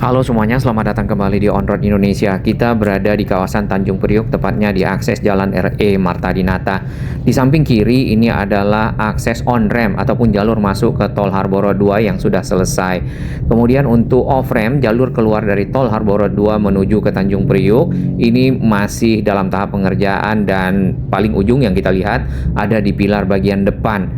Halo semuanya, selamat datang kembali di On Road Indonesia. Kita berada di kawasan Tanjung Priok, tepatnya di akses Jalan RE Marta Dinata. Di samping kiri ini adalah akses on-ramp ataupun jalur masuk ke Tol Harboro 2 yang sudah selesai. Kemudian untuk off-ramp, jalur keluar dari Tol Harboro 2 menuju ke Tanjung Priok, ini masih dalam tahap pengerjaan dan paling ujung yang kita lihat ada di pilar bagian depan.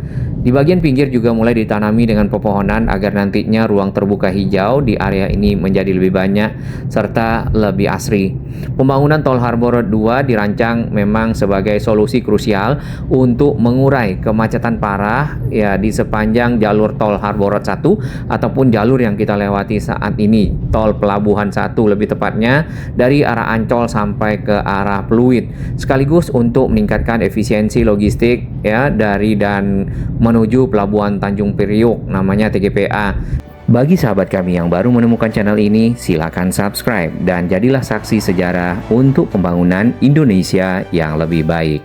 Di bagian pinggir juga mulai ditanami dengan pepohonan agar nantinya ruang terbuka hijau di area ini menjadi lebih banyak serta lebih asri. Pembangunan Tol Harboro 2 dirancang memang sebagai solusi krusial untuk mengurai kemacetan parah ya di sepanjang jalur Tol Harboro 1 ataupun jalur yang kita lewati saat ini, Tol Pelabuhan 1 lebih tepatnya dari arah Ancol sampai ke arah Pluit. Sekaligus untuk meningkatkan efisiensi logistik ya dari dan menuju Pelabuhan Tanjung Priok, namanya TGPA. Bagi sahabat kami yang baru menemukan channel ini, silakan subscribe dan jadilah saksi sejarah untuk pembangunan Indonesia yang lebih baik.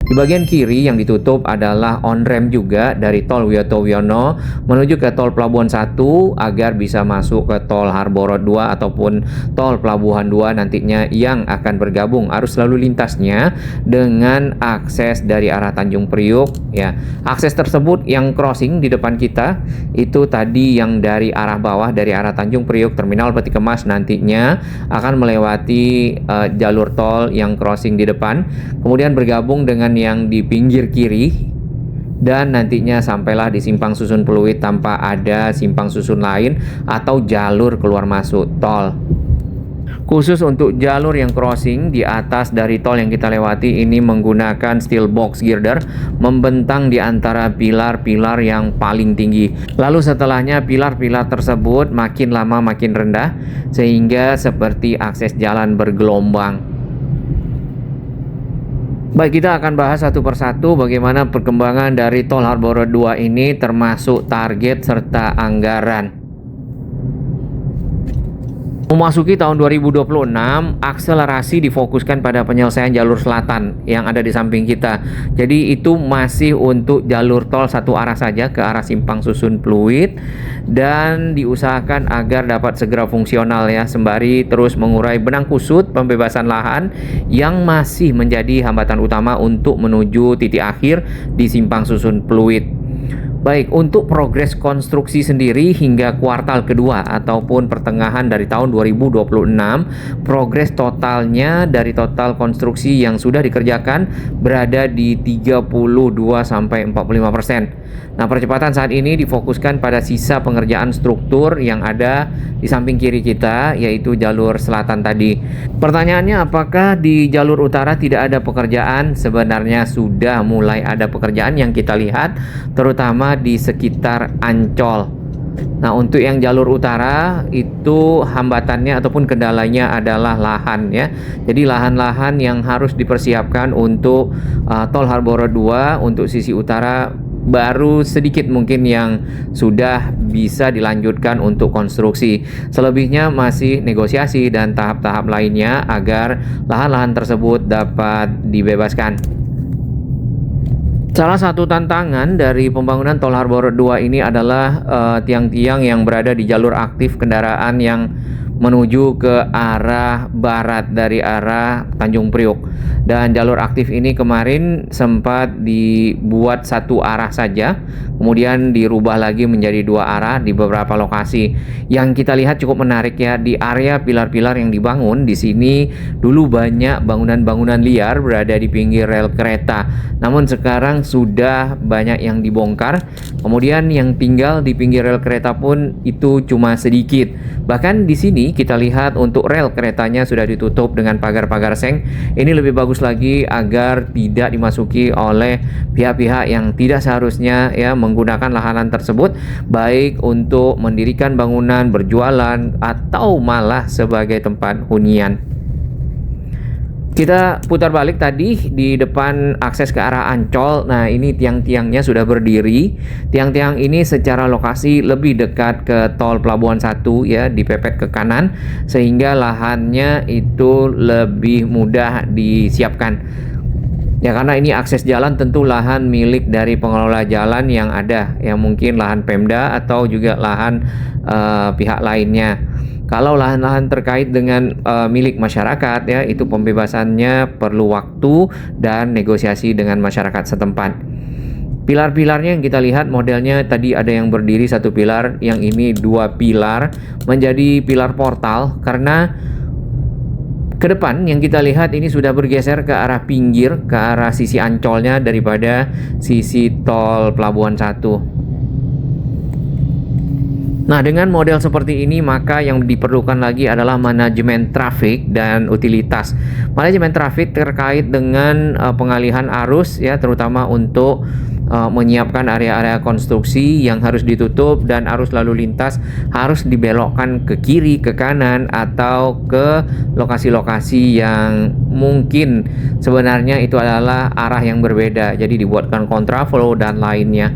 Di bagian kiri yang ditutup adalah on-ramp juga dari Tol Wiyoto Wiono menuju ke Tol Pelabuhan 1 agar bisa masuk ke Tol Harboro 2 ataupun Tol Pelabuhan 2 nantinya yang akan bergabung arus lalu lintasnya dengan akses dari arah Tanjung Priok ya. Akses tersebut yang crossing di depan kita itu tadi yang dari arah bawah dari arah Tanjung Priok Terminal Peti Kemas nantinya akan melewati jalur tol yang crossing di depan, kemudian bergabung dengan yang di pinggir kiri dan nantinya sampailah di simpang susun Pluit tanpa ada simpang susun lain atau jalur keluar masuk tol. Khusus untuk jalur yang crossing di atas dari tol yang kita lewati ini menggunakan steel box girder membentang di antara pilar-pilar yang paling tinggi. Lalu setelahnya pilar-pilar tersebut makin lama makin rendah sehingga seperti akses jalan bergelombang. Baik, kita akan bahas satu persatu bagaimana perkembangan dari Tol Harboro 2 ini termasuk target serta anggaran. Memasuki tahun 2026, akselerasi difokuskan pada penyelesaian jalur selatan yang ada di samping kita. Jadi itu masih untuk jalur tol satu arah saja ke arah simpang susun Pluit dan diusahakan agar dapat segera fungsional ya, sembari terus mengurai benang kusut pembebasan lahan yang masih menjadi hambatan utama untuk menuju titik akhir di simpang susun Pluit. Baik, untuk progres konstruksi sendiri hingga kuartal kedua ataupun pertengahan dari tahun 2026, progres totalnya dari total konstruksi yang sudah dikerjakan berada di 32-45%. Nah, percepatan saat ini difokuskan pada sisa pengerjaan struktur yang ada di samping kiri kita, yaitu jalur selatan tadi. Pertanyaannya, apakah di jalur utara tidak ada pekerjaan? Sebenarnya sudah mulai ada pekerjaan yang kita lihat, terutama di sekitar Ancol. Nah, untuk yang jalur utara itu hambatannya ataupun kendalanya adalah lahan ya. Jadi lahan-lahan yang harus dipersiapkan untuk Tol Harboro 2 untuk sisi utara baru sedikit mungkin yang sudah bisa dilanjutkan untuk konstruksi. Selebihnya masih negosiasi dan tahap-tahap lainnya agar lahan-lahan tersebut dapat dibebaskan. Salah satu tantangan dari pembangunan Tol Harboro 2 ini adalah tiang-tiang yang berada di jalur aktif kendaraan yang menuju ke arah barat dari arah Tanjung Priok. Dan jalur aktif ini kemarin sempat dibuat satu arah saja, kemudian dirubah lagi menjadi dua arah di beberapa lokasi. Yang kita lihat cukup menarik ya, di area pilar-pilar yang dibangun di sini dulu banyak bangunan-bangunan liar berada di pinggir rel kereta. Namun sekarang sudah banyak yang dibongkar. Kemudian yang tinggal di pinggir rel kereta pun itu cuma sedikit. Bahkan di sini kita lihat untuk rel keretanya sudah ditutup dengan pagar-pagar seng. Ini lebih bagus lagi agar tidak dimasuki oleh pihak-pihak yang tidak seharusnya ya menggunakan lahanan tersebut, baik untuk mendirikan bangunan, berjualan atau malah sebagai tempat hunian. Kita putar balik tadi di depan akses ke arah Ancol. Nah, ini tiang-tiangnya sudah berdiri. Tiang-tiang ini secara lokasi lebih dekat ke Tol Pelabuhan 1 ya, dipepet ke kanan sehingga lahannya itu lebih mudah disiapkan. Ya karena ini akses jalan tentu lahan milik dari pengelola jalan yang ada, yang mungkin lahan Pemda atau juga lahan pihak lainnya. Kalau lahan-lahan terkait dengan milik masyarakat ya, itu pembebasannya perlu waktu dan negosiasi dengan masyarakat setempat. Pilar-pilarnya yang kita lihat modelnya tadi ada yang berdiri satu pilar, yang ini dua pilar menjadi pilar portal karena ke depan yang kita lihat ini sudah bergeser ke arah pinggir, ke arah sisi Ancolnya daripada sisi tol Pelabuhan 1. Nah, dengan model seperti ini maka yang diperlukan lagi adalah manajemen trafik dan utilitas. Manajemen trafik terkait dengan pengalihan arus ya, terutama untuk menyiapkan area-area konstruksi yang harus ditutup dan arus lalu lintas harus dibelokkan ke kiri, ke kanan atau ke lokasi-lokasi yang mungkin sebenarnya itu adalah arah yang berbeda. Jadi dibuatkan kontraflow dan lainnya.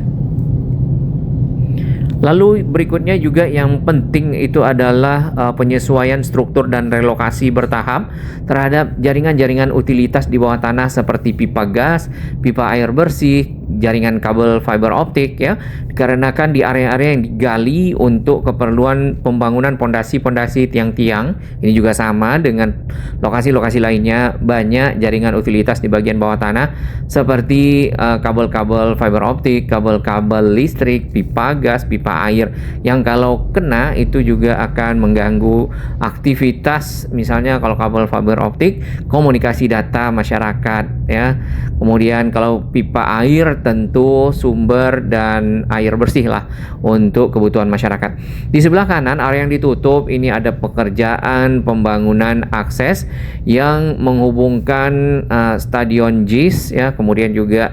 Lalu berikutnya juga yang penting itu adalah penyesuaian struktur dan relokasi bertahap terhadap jaringan-jaringan utilitas di bawah tanah seperti pipa gas, pipa air bersih, jaringan kabel fiber optik ya, dikarenakan di area-area yang digali untuk keperluan pembangunan pondasi-pondasi tiang-tiang. Ini juga sama dengan lokasi-lokasi lainnya, banyak jaringan utilitas di bagian bawah tanah seperti kabel-kabel fiber optik, kabel-kabel listrik, pipa gas, pipa air yang kalau kena itu juga akan mengganggu aktivitas, misalnya kalau kabel fiber optik komunikasi data masyarakat ya. Kemudian kalau pipa air tentu sumber dan air bersih lah untuk kebutuhan masyarakat. Di sebelah kanan area yang ditutup ini ada pekerjaan pembangunan akses yang menghubungkan stadion JIS ya, kemudian juga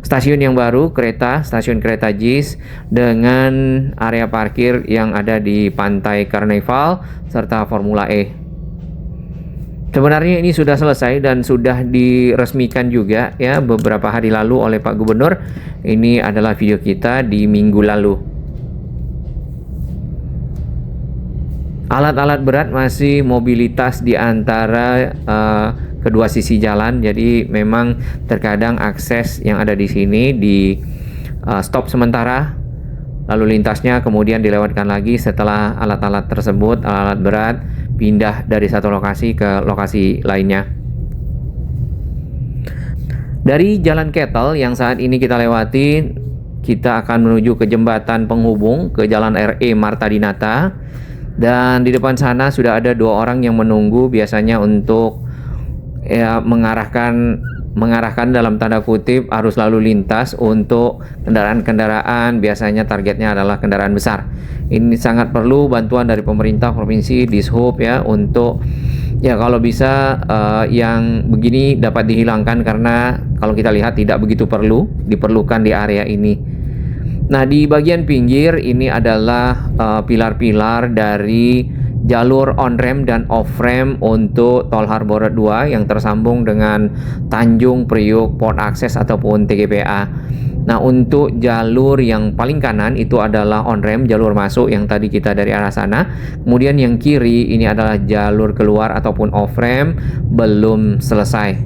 stasiun yang baru stasiun kereta JIS dengan area parkir yang ada di Pantai Karnival serta Formula E. Sebenarnya ini sudah selesai dan sudah diresmikan juga ya beberapa hari lalu oleh Pak Gubernur. Ini adalah video kita di minggu lalu. Alat-alat berat masih mobilitas di antara kedua sisi jalan. Jadi memang terkadang akses yang ada di sini di stop sementara, lalu lintasnya kemudian dilewatkan lagi setelah alat-alat tersebut, alat berat pindah dari satu lokasi ke lokasi lainnya. Dari Jalan Kettle yang saat ini kita lewati, kita akan menuju ke jembatan penghubung ke Jalan RE Marta Dinata, dan di depan sana sudah ada dua orang yang menunggu biasanya untuk ya mengarahkan dalam tanda kutip arus lalu lintas untuk kendaraan-kendaraan, biasanya targetnya adalah kendaraan besar. Ini sangat perlu bantuan dari pemerintah provinsi, Dishub ya, untuk ya kalau bisa yang begini dapat dihilangkan karena kalau kita lihat tidak begitu diperlukan di area ini. Nah, di bagian pinggir ini adalah pilar-pilar dari jalur on-ramp dan off-ramp untuk Tol Harborat 2 yang tersambung dengan Tanjung Priuk Port Access ataupun TGPA. Nah, untuk jalur yang paling kanan itu adalah on-ramp, jalur masuk yang tadi kita dari arah sana. Kemudian yang kiri ini adalah jalur keluar ataupun off-ramp belum selesai.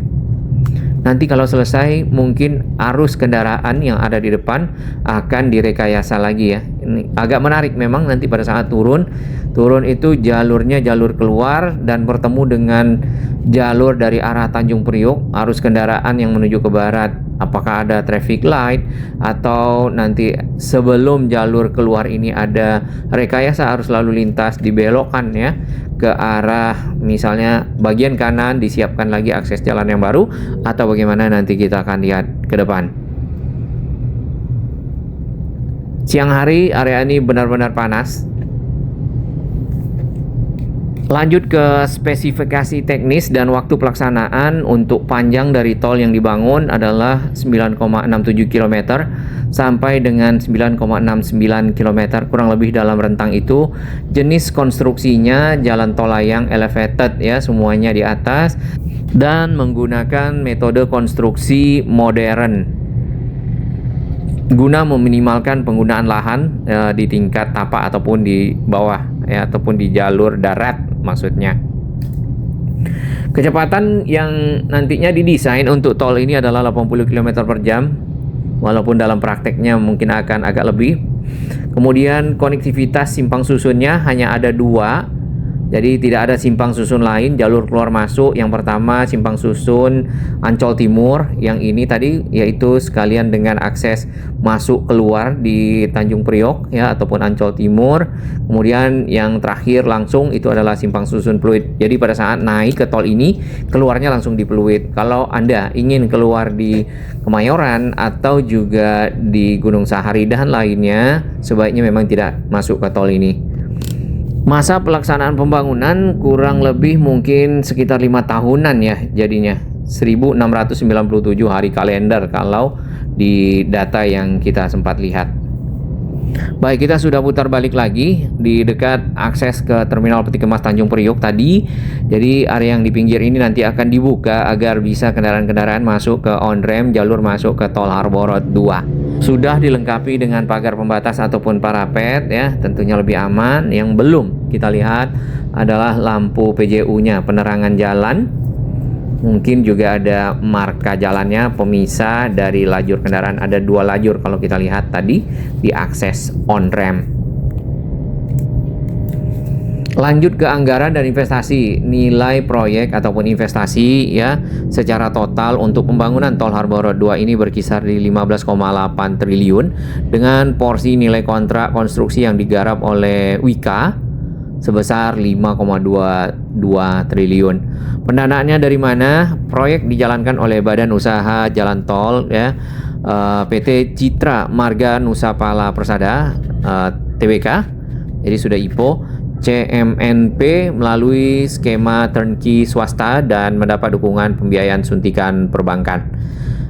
Nanti kalau selesai mungkin arus kendaraan yang ada di depan akan direkayasa lagi ya. Ini agak menarik memang nanti pada saat turun itu jalurnya jalur keluar dan bertemu dengan jalur dari arah Tanjung Priok, arus kendaraan yang menuju ke barat. Apakah ada traffic light atau nanti sebelum jalur keluar ini ada rekayasa arus lalu lintas dibelokkan ya ke arah misalnya bagian kanan, disiapkan lagi akses jalan yang baru, atau bagaimana nanti kita akan lihat ke depan. Siang hari area ini benar-benar panas. Lanjut ke spesifikasi teknis dan waktu pelaksanaan. Untuk panjang dari tol yang dibangun adalah 9,67 km sampai dengan 9,69 km, kurang lebih dalam rentang itu. Jenis konstruksinya jalan tol layang elevated ya, semuanya di atas, dan menggunakan metode konstruksi modern guna meminimalkan penggunaan lahan di tingkat tapak ataupun di bawah ya, ataupun di jalur darat maksudnya. Kecepatan yang nantinya didesain untuk tol ini adalah 80 km per jam, walaupun dalam prakteknya mungkin akan agak lebih. Kemudian konektivitas simpang susunnya hanya ada 2, jadi tidak ada simpang susun lain. Jalur keluar masuk yang pertama simpang susun Ancol Timur, yang ini tadi yaitu sekalian dengan akses masuk keluar di Tanjung Priok ya, ataupun Ancol Timur. Kemudian yang terakhir langsung itu adalah simpang susun Pluit. Jadi pada saat naik ke tol ini keluarnya langsung di Pluit. Kalau Anda ingin keluar di Kemayoran atau juga di Gunung Sahari dan lainnya, sebaiknya memang tidak masuk ke tol ini. Masa pelaksanaan pembangunan kurang lebih mungkin sekitar 5 tahunan ya, jadinya 1697 hari kalender kalau di data yang kita sempat lihat. Baik, kita sudah putar balik lagi di dekat akses ke Terminal Peti Kemas Tanjung Priok tadi. Jadi area yang di pinggir ini nanti akan dibuka agar bisa kendaraan-kendaraan masuk ke on-ramp jalur masuk ke Tol Harbor Road 2. Sudah dilengkapi dengan pagar pembatas ataupun parapet ya, tentunya lebih aman. Yang belum kita lihat adalah lampu PJU-nya, penerangan jalan. Mungkin juga ada marka jalannya, pemisah dari lajur kendaraan. Ada 2 lajur kalau kita lihat tadi di akses on-ramp. Lanjut ke anggaran dan investasi. Nilai proyek ataupun investasi ya secara total untuk pembangunan Tol Harbor Road 2 ini berkisar di 15,8 triliun dengan porsi nilai kontrak konstruksi yang digarap oleh Wika sebesar 5,22 triliun. Pendanaannya dari mana? Proyek dijalankan oleh Badan Usaha Jalan Tol ya, PT Citra Marga Nusapala Persada, TBK. Jadi sudah IPO. CMNP melalui skema turnkey swasta dan mendapat dukungan pembiayaan suntikan perbankan.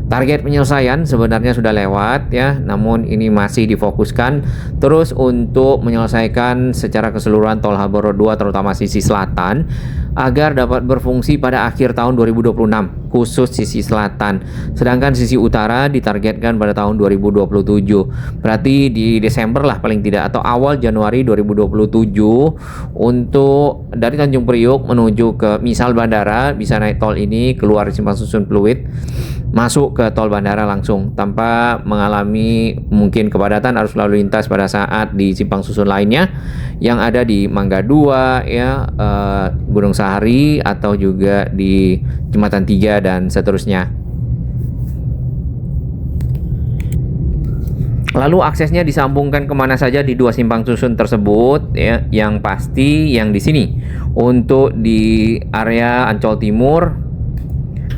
Target penyelesaian sebenarnya sudah lewat ya, namun ini masih difokuskan terus untuk menyelesaikan secara keseluruhan Tol Harbor Road 2 terutama sisi selatan agar dapat berfungsi pada akhir tahun 2026 khusus sisi selatan. Sedangkan sisi utara ditargetkan pada tahun 2027. Berarti di Desember lah paling tidak atau awal Januari 2027 untuk dari Tanjung Priok menuju ke misal bandara bisa naik tol ini keluar simpang susun Pluit masuk ke tol bandara langsung tanpa mengalami mungkin kepadatan arus lalu lintas pada saat di simpang susun lainnya yang ada di Mangga 2 ya, Gunung Sahari atau juga di Jembatan 3 dan seterusnya. Lalu aksesnya disambungkan kemana saja di 2 simpang susun tersebut ya, yang pasti yang di sini untuk di area Ancol Timur.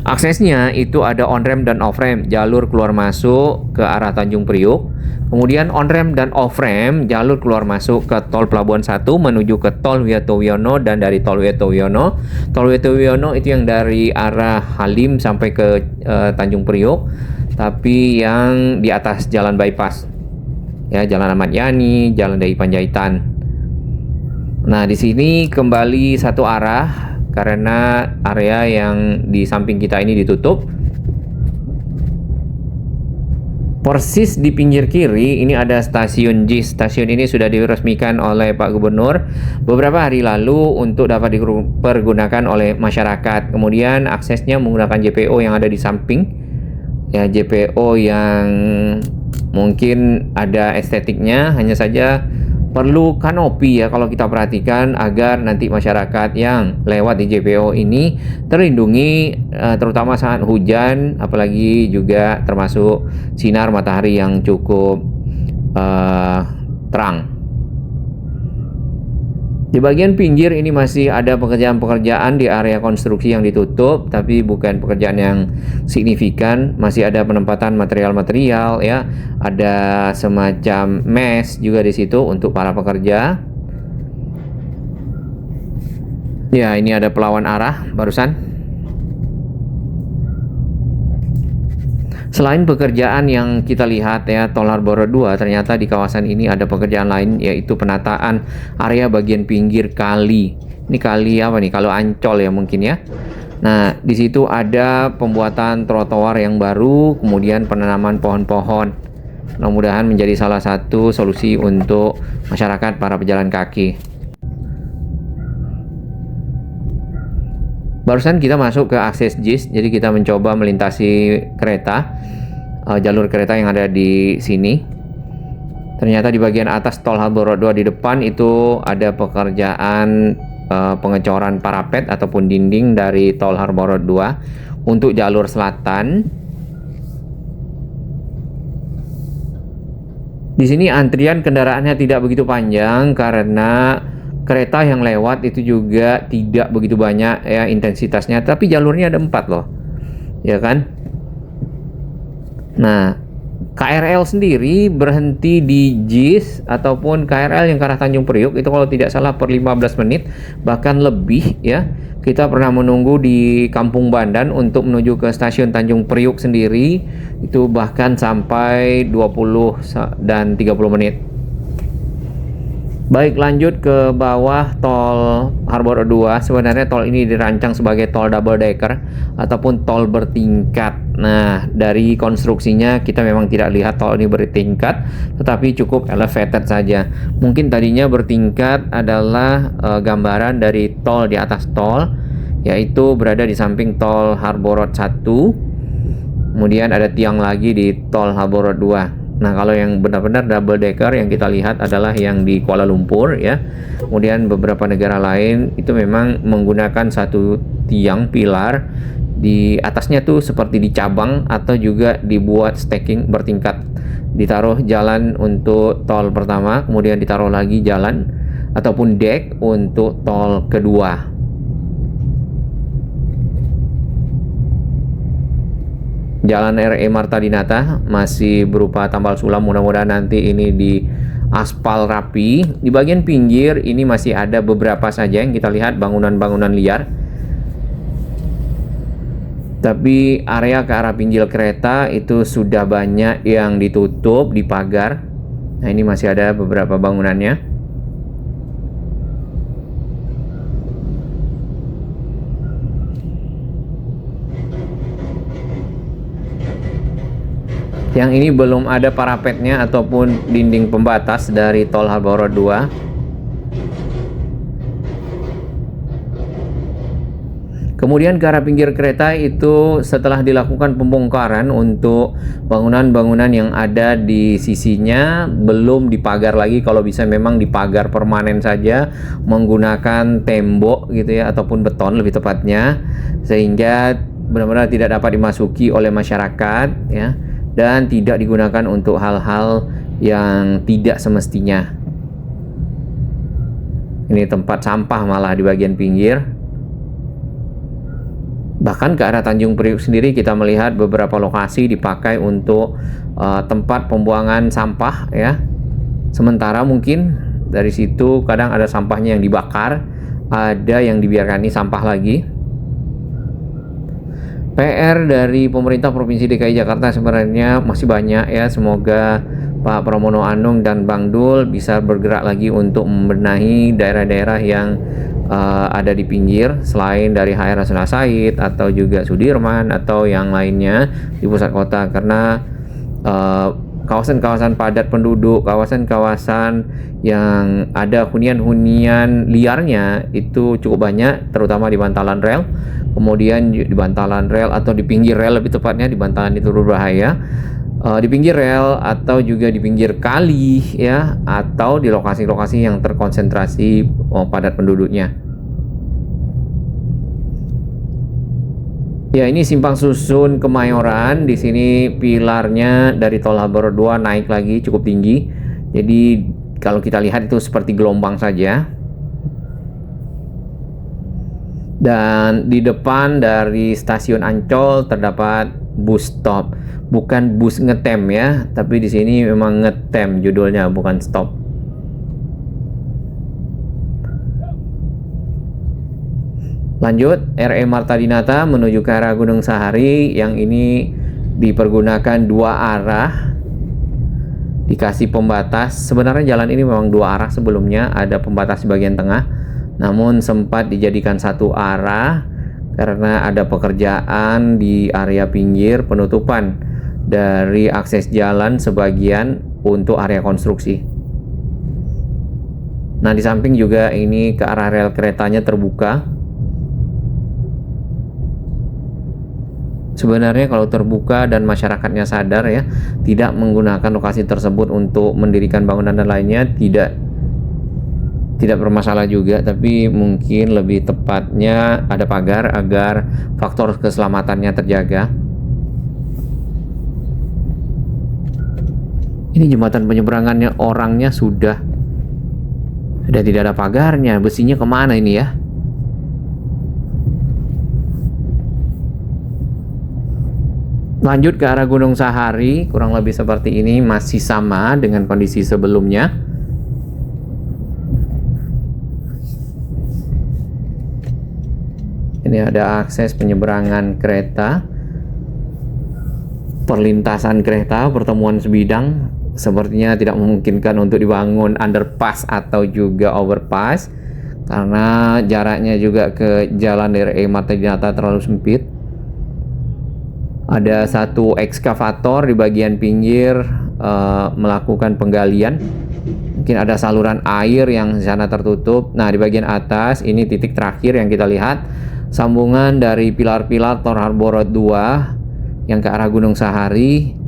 Aksesnya itu ada on-ramp dan off-ramp, jalur keluar masuk ke arah Tanjung Priok. Kemudian on-ramp dan off-ramp, jalur keluar masuk ke Tol Pelabuhan 1 menuju ke Tol Wiyoto dan dari Tol Wiyoto. Tol Wiyoto itu yang dari arah Halim sampai ke Tanjung Priok, tapi yang di atas jalan bypass. Ya, Jalan Ahmad Yani, Jalan Dai Panjaitan. Nah, di sini kembali satu arah karena area yang di samping kita ini ditutup. Persis di pinggir kiri ini ada stasiun JIS. Stasiun ini sudah diresmikan oleh Pak Gubernur beberapa hari lalu untuk dapat dipergunakan oleh masyarakat. Kemudian aksesnya menggunakan JPO yang ada di samping. Ya, JPO yang mungkin ada estetiknya, hanya saja perlu kanopi ya kalau kita perhatikan agar nanti masyarakat yang lewat di JPO ini terlindungi terutama saat hujan, apalagi juga termasuk sinar matahari yang cukup terang. Di bagian pinggir ini masih ada pekerjaan-pekerjaan di area konstruksi yang ditutup, tapi bukan pekerjaan yang signifikan. Masih ada penempatan material-material ya, ada semacam mesh juga di situ untuk para pekerja. Ya, ini ada pelawan arah barusan. Selain pekerjaan yang kita lihat ya, Tol Harbor 2, ternyata di kawasan ini ada pekerjaan lain yaitu penataan area bagian pinggir kali. Ini kali apa nih? Kalau Ancol ya mungkin ya. Nah, di situ ada pembuatan trotoar yang baru, kemudian penanaman pohon-pohon. Mudah-mudahan menjadi salah satu solusi untuk masyarakat para pejalan kaki. Barusan kita masuk ke akses JIS, jadi kita mencoba melintasi kereta, jalur kereta yang ada di sini. Ternyata di bagian atas tol Harbor Road 2 di depan itu ada pekerjaan pengecoran parapet ataupun dinding dari tol Harbor Road 2 untuk jalur selatan. Di sini antrian kendaraannya tidak begitu panjang karena kereta yang lewat itu juga tidak begitu banyak ya intensitasnya, tapi jalurnya ada 4 loh, ya kan? Nah, KRL sendiri berhenti di JIS ataupun KRL yang ke arah Tanjung Priuk itu kalau tidak salah per 15 menit bahkan lebih ya. Kita pernah menunggu di Kampung Bandan untuk menuju ke stasiun Tanjung Priuk sendiri itu bahkan sampai 20 dan 30 menit. Baik, lanjut ke bawah tol Harbor 2. Sebenarnya tol ini dirancang sebagai tol double decker ataupun tol bertingkat. Nah, dari konstruksinya kita memang tidak lihat tol ini bertingkat, tetapi cukup elevated saja. Mungkin tadinya bertingkat adalah gambaran dari tol di atas tol, yaitu berada di samping tol Harbor Road 1. Kemudian ada tiang lagi di tol Harbor Road 2. Nah, kalau yang benar-benar double decker yang kita lihat adalah yang di Kuala Lumpur ya. Kemudian beberapa negara lain itu memang menggunakan satu tiang pilar di atasnya tuh seperti dicabang atau juga dibuat stacking bertingkat. Ditaruh jalan untuk tol pertama, kemudian ditaruh lagi jalan ataupun deck untuk tol kedua. Jalan RE Marta Dinata masih berupa tambal sulam, mudah-mudahan nanti ini di aspal rapi. Di bagian pinggir ini masih ada beberapa saja yang kita lihat bangunan-bangunan liar. Tapi area ke arah pinggir kereta itu sudah banyak yang ditutup, dipagar. Nah, ini masih ada beberapa bangunannya. Yang ini belum ada parapetnya ataupun dinding pembatas dari tol Harbor Road 2. Kemudian ke arah pinggir kereta itu setelah dilakukan pembongkaran untuk bangunan-bangunan yang ada di sisinya belum dipagar lagi. Kalau bisa memang dipagar permanen saja menggunakan tembok gitu ya ataupun beton lebih tepatnya, sehingga benar-benar tidak dapat dimasuki oleh masyarakat ya, dan tidak digunakan untuk hal-hal yang tidak semestinya. Ini tempat sampah malah di bagian pinggir. Bahkan ke arah Tanjung Priuk sendiri kita melihat beberapa lokasi dipakai untuk tempat pembuangan sampah ya. Sementara mungkin dari situ kadang ada sampahnya yang dibakar, ada yang dibiarkan ini sampah lagi. PR dari pemerintah Provinsi DKI Jakarta sebenarnya masih banyak ya. Semoga Pak Pramono Anung dan Bang Dul bisa bergerak lagi untuk membenahi daerah-daerah yang ada di pinggir selain dari HR Rasuna Said atau juga Sudirman atau yang lainnya di pusat kota, karena kawasan-kawasan padat penduduk, kawasan-kawasan yang ada hunian-hunian liarnya itu cukup banyak, terutama di bantalan rel. Kemudian di bantalan rel atau di pinggir rel lebih tepatnya, di bantalan itu berbahaya. Di pinggir rel atau juga di pinggir kali ya, atau di lokasi-lokasi yang terkonsentrasi padat penduduknya. Ya, ini simpang susun Kemayoran. Di sini pilarnya dari tol Harbor 2 naik lagi cukup tinggi. Jadi kalau kita lihat itu seperti gelombang saja. Dan di depan dari stasiun Ancol terdapat bus stop, bukan bus ngetem ya, tapi di sini memang ngetem judulnya, bukan stop. Lanjut RE Marta Dinata menuju ke arah Gunung Sahari, yang ini dipergunakan dua arah, dikasih pembatas. Sebenarnya jalan ini memang dua arah sebelumnya, ada pembatas di bagian tengah. Namun sempat dijadikan satu arah karena ada pekerjaan di area pinggir, penutupan dari akses jalan sebagian untuk area konstruksi. Nah, di samping juga ini ke arah rel keretanya terbuka. Sebenarnya kalau terbuka dan masyarakatnya sadar ya, tidak menggunakan lokasi tersebut untuk mendirikan bangunan dan lainnya, tidak bermasalah juga, tapi mungkin lebih tepatnya ada pagar agar faktor keselamatannya terjaga. Ini jembatan penyeberangannya, orangnya sudah tidak ada pagarnya. Besinya kemana ini ya? Lanjut ke arah Gunung Sahari, kurang lebih seperti ini, masih sama dengan kondisi sebelumnya. Ini ada akses penyeberangan kereta, perlintasan kereta, pertemuan sebidang. Sepertinya tidak memungkinkan untuk dibangun underpass atau juga overpass karena jaraknya juga ke jalan RE Martadinata terlalu sempit. Ada satu ekskavator di bagian pinggir melakukan penggalian. Mungkin ada saluran air yang di sana tertutup. Nah, di bagian atas ini titik terakhir yang kita lihat, sambungan dari pilar-pilar Tol Harbor Road 2 yang ke arah Gunung Sahari.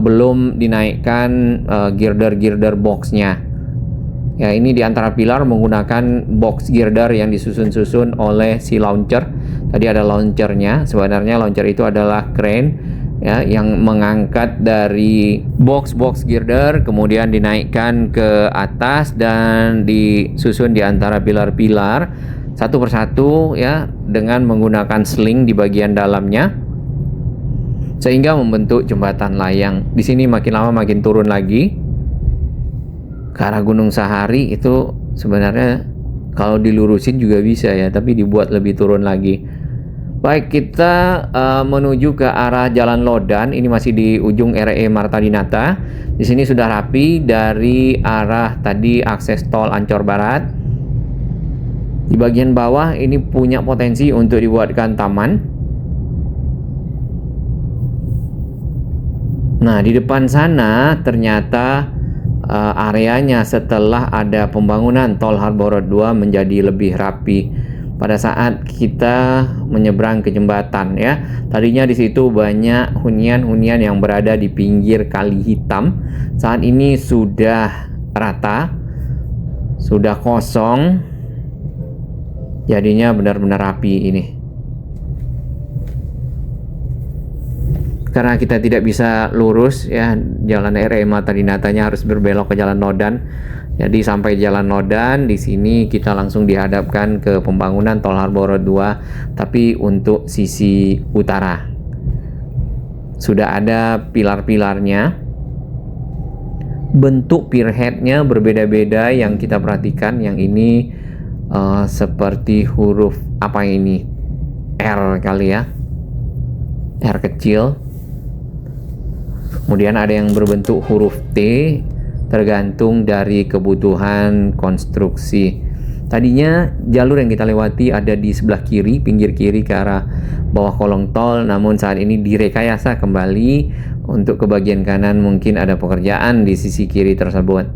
Belum dinaikkan girder boxnya. Ya, ini di antara pilar menggunakan box girder yang disusun-susun oleh si launcher. Tadi ada launchernya. Sebenarnya launcher itu adalah crane ya, yang mengangkat dari box girder, kemudian dinaikkan ke atas dan disusun di antara pilar-pilar satu persatu ya, dengan menggunakan sling di bagian dalamnya, sehingga membentuk jembatan layang. Di sini makin lama makin turun lagi ke arah Gunung Sahari. Itu sebenarnya kalau dilurusin juga bisa ya, tapi dibuat lebih turun lagi. Baik, kita menuju ke arah Jalan Lodan. Ini masih di ujung RE Martadinata. Di sini sudah rapi dari arah tadi akses tol Ancol Barat. Di bagian bawah ini punya potensi untuk dibuatkan taman. Nah, di depan sana ternyata areanya setelah ada pembangunan Tol Harbor Road 2 menjadi lebih rapi pada saat kita menyeberang ke jembatan ya. Tadinya di situ banyak hunian-hunian yang berada di pinggir Kali Hitam. Saat ini sudah rata, sudah kosong. Jadinya benar-benar rapi ini. Karena kita tidak bisa lurus ya, jalan RE Martadinatanya harus berbelok ke Jalan Lodan. Jadi sampai Jalan Lodan, di sini kita langsung dihadapkan ke pembangunan Tol Harbor Road 2, tapi untuk sisi utara. Sudah ada pilar-pilarnya. Bentuk pierheadnya berbeda-beda yang kita perhatikan. Yang ini seperti huruf apa ini? R kali ya. R kecil. Kemudian ada yang berbentuk huruf T, tergantung dari kebutuhan konstruksi. Tadinya jalur yang kita lewati ada di sebelah kiri, pinggir kiri ke arah bawah kolong tol, namun saat ini direkayasa kembali untuk ke bagian kanan. Mungkin ada pekerjaan di sisi kiri tersebut.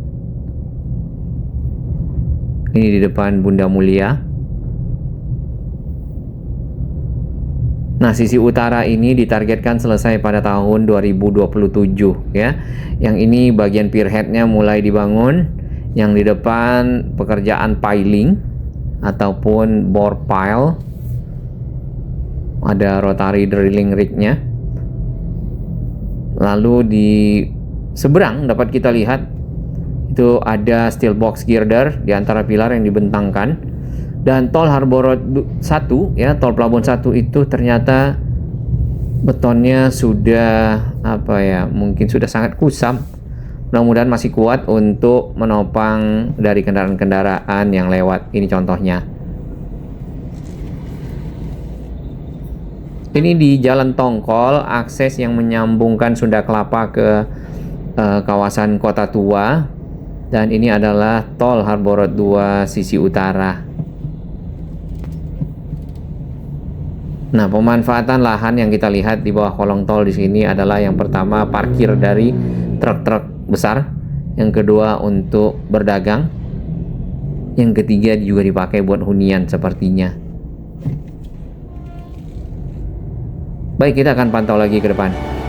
Ini di depan Bunda Mulia. Nah, sisi utara ini ditargetkan selesai pada tahun 2027 ya. Yang ini bagian pierheadnya mulai dibangun. Yang di depan pekerjaan piling ataupun bore pile. Ada rotary drilling rignya. Lalu di seberang dapat kita lihat itu ada steel box girder di antara pilar yang dibentangkan. Dan Tol Harbor Road 1 ya, tol Pelabuhan 1 itu ternyata betonnya sudah mungkin sudah sangat kusam. Mudah-mudahan masih kuat untuk menopang dari kendaraan-kendaraan yang lewat. Ini contohnya. Ini di Jalan Tongkol, akses yang menyambungkan Sunda Kelapa ke kawasan Kota Tua. Dan ini adalah Tol Harbor Road 2 sisi utara. Nah, pemanfaatan lahan yang kita lihat di bawah kolong tol di sini adalah yang pertama parkir dari truk-truk besar, yang kedua untuk berdagang, yang ketiga juga dipakai buat hunian sepertinya. Baik, kita akan pantau lagi ke depan.